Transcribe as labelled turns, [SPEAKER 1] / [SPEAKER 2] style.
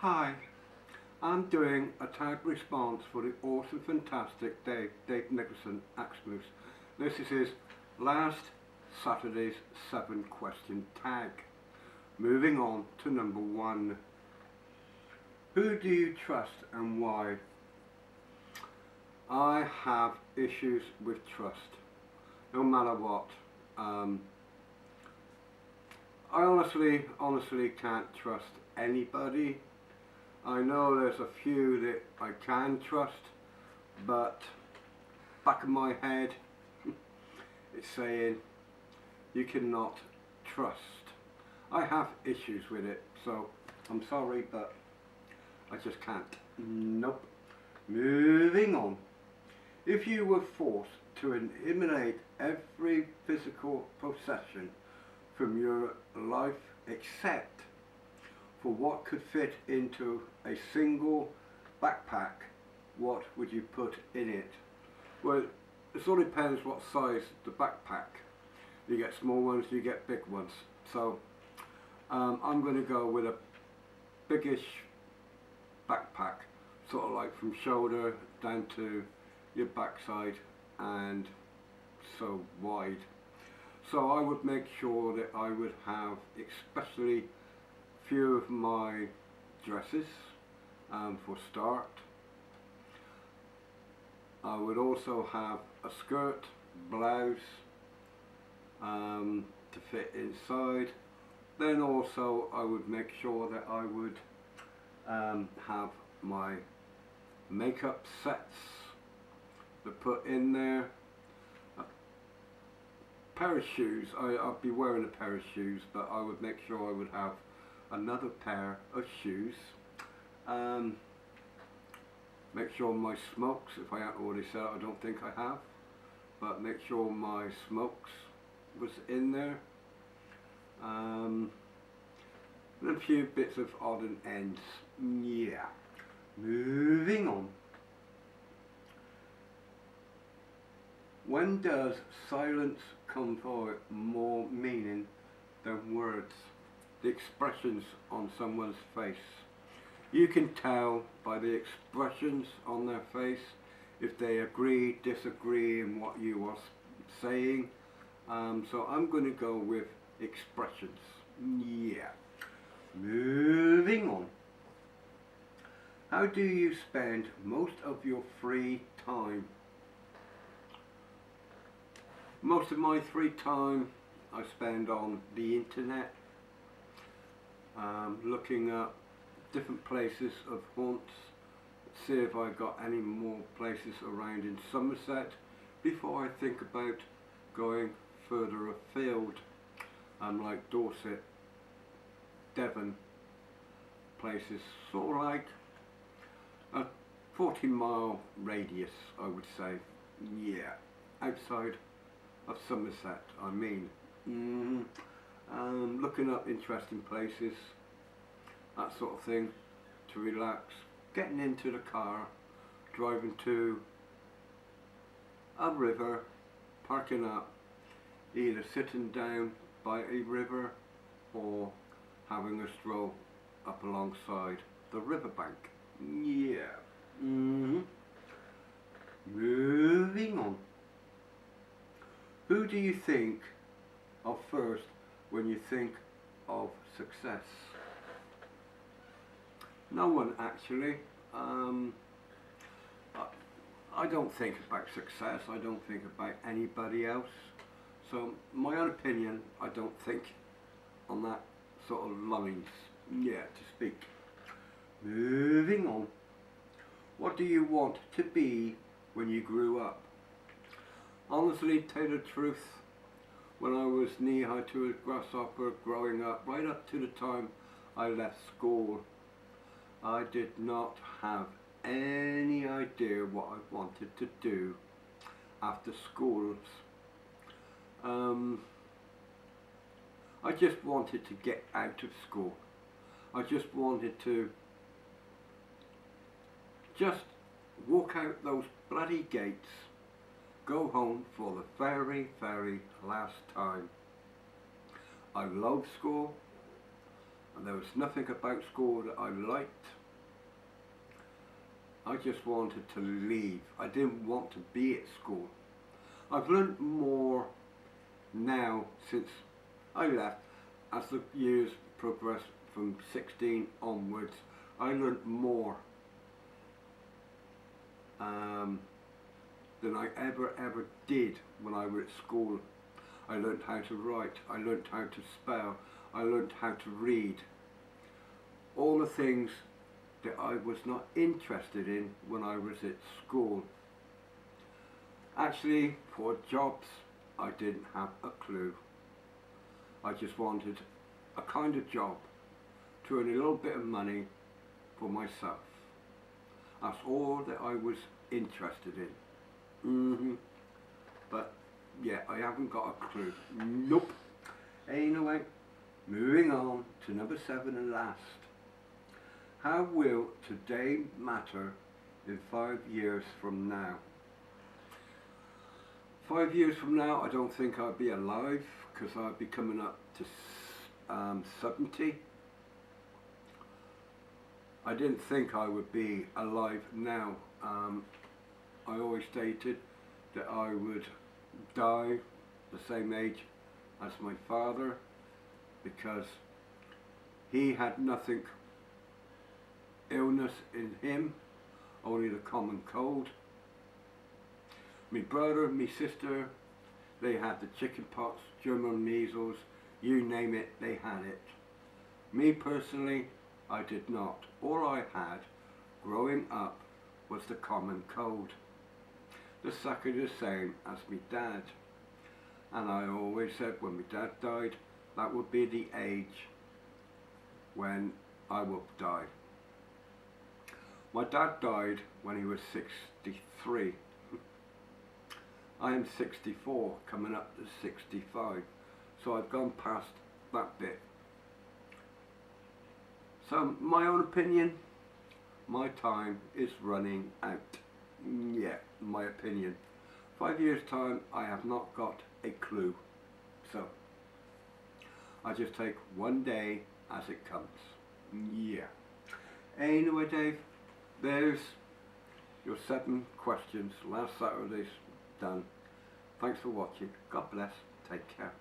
[SPEAKER 1] Hi, I'm doing a tag response for the awesome, fantastic Dave Nicholson Axmus. This is his last Saturday's 7-question tag. Moving on to number 1. Who do you trust and why? I have issues with trust, no matter what. I honestly can't trust anybody. I know there's a few that I can trust, but back of my head it's saying you cannot trust. I have issues with it, so I'm sorry, but I just can't. Nope. Moving on. If you were forced to eliminate every physical possession from your life except for what could fit into a single backpack, what would you put in it? Well, it all depends what size the backpack. You get small ones, you get big ones. So I'm going to go with a biggish backpack, sort of like from shoulder down to your backside and so wide. So I would make sure that I would have especially few of my dresses for start. I would also have a skirt, blouse to fit inside. Then also I would make sure that I would have my makeup sets to put in there. A pair of shoes, I'd be wearing a pair of shoes, but I would make sure I would have another pair of shoes. Make sure my smokes, if I haven't already said it, I don't think I have, but make sure my smokes was in there. And a few bits of odd and ends. Yeah. Moving on. When does silence convey more meaning than words? The expressions on someone's face. You can tell by the expressions on their face if they agree, disagree in what you are saying. So I'm going to go with expressions. Yeah. Moving on. How do you spend most of your free time? Most of my free time I spend on the internet, looking at different places of haunts, see if I got any more places around in Somerset before I think about going further afield, like Dorset, Devon, places sort of like a 40-mile radius, I would say. Yeah, outside of Somerset, I mean. Looking up interesting places, that sort of thing, to relax, getting into the car, driving to a river, parking up, either sitting down by a river or having a stroll up alongside the riverbank. Yeah. Moving on. Who do you think of first when you think of success? No one, actually. I don't think about success. I don't think about anybody else. So my own opinion, I don't think on that sort of lines, yeah, to speak. Moving on. What do you want to be when you grew up? Honestly, tell you the truth, when I was knee-high to a grasshopper growing up, right up to the time I left school, I did not have any idea what I wanted to do after schools. I just wanted to get out of school. I just wanted to just walk out those bloody gates, go home for the very, very last time. I loved school, and there was nothing about school that I liked. I just wanted to leave. I didn't want to be at school. I've learnt more now since I left. As the years progressed from 16 onwards, I learnt more than I ever did when I was at school. I learnt how to write, I learnt how to spell, I learnt how to read. All the things that I was not interested in when I was at school. Actually, for jobs, I didn't have a clue. I just wanted a kind of job to earn a little bit of money for myself. That's all that I was interested in. But yeah, I haven't got a clue. Nope. Anyway, moving on to number 7 and last. How will today matter in 5 years from now? 5 years from now, I don't think I'll be alive because I'll be coming up to 70. I didn't think I would be alive now. I always stated that I would die the same age as my father because he had nothing illness in him, only the common cold. My brother, my sister, they had the chicken pox, German measles, you name it, they had it. Me personally, I did not. All I had growing up was the common cold. The second the same as my dad. And I always said when my dad died, that would be the age when I would die. My dad died when he was 63. I am 64, coming up to 65. So I've gone past that bit. So my own opinion, my time is running out. Yeah, my opinion. 5 years time, I have not got a clue. So I just take one day as it comes. Yeah. Anyway, Dave, there's your 7 questions. Last Saturday's done. Thanks for watching. God bless. Take care.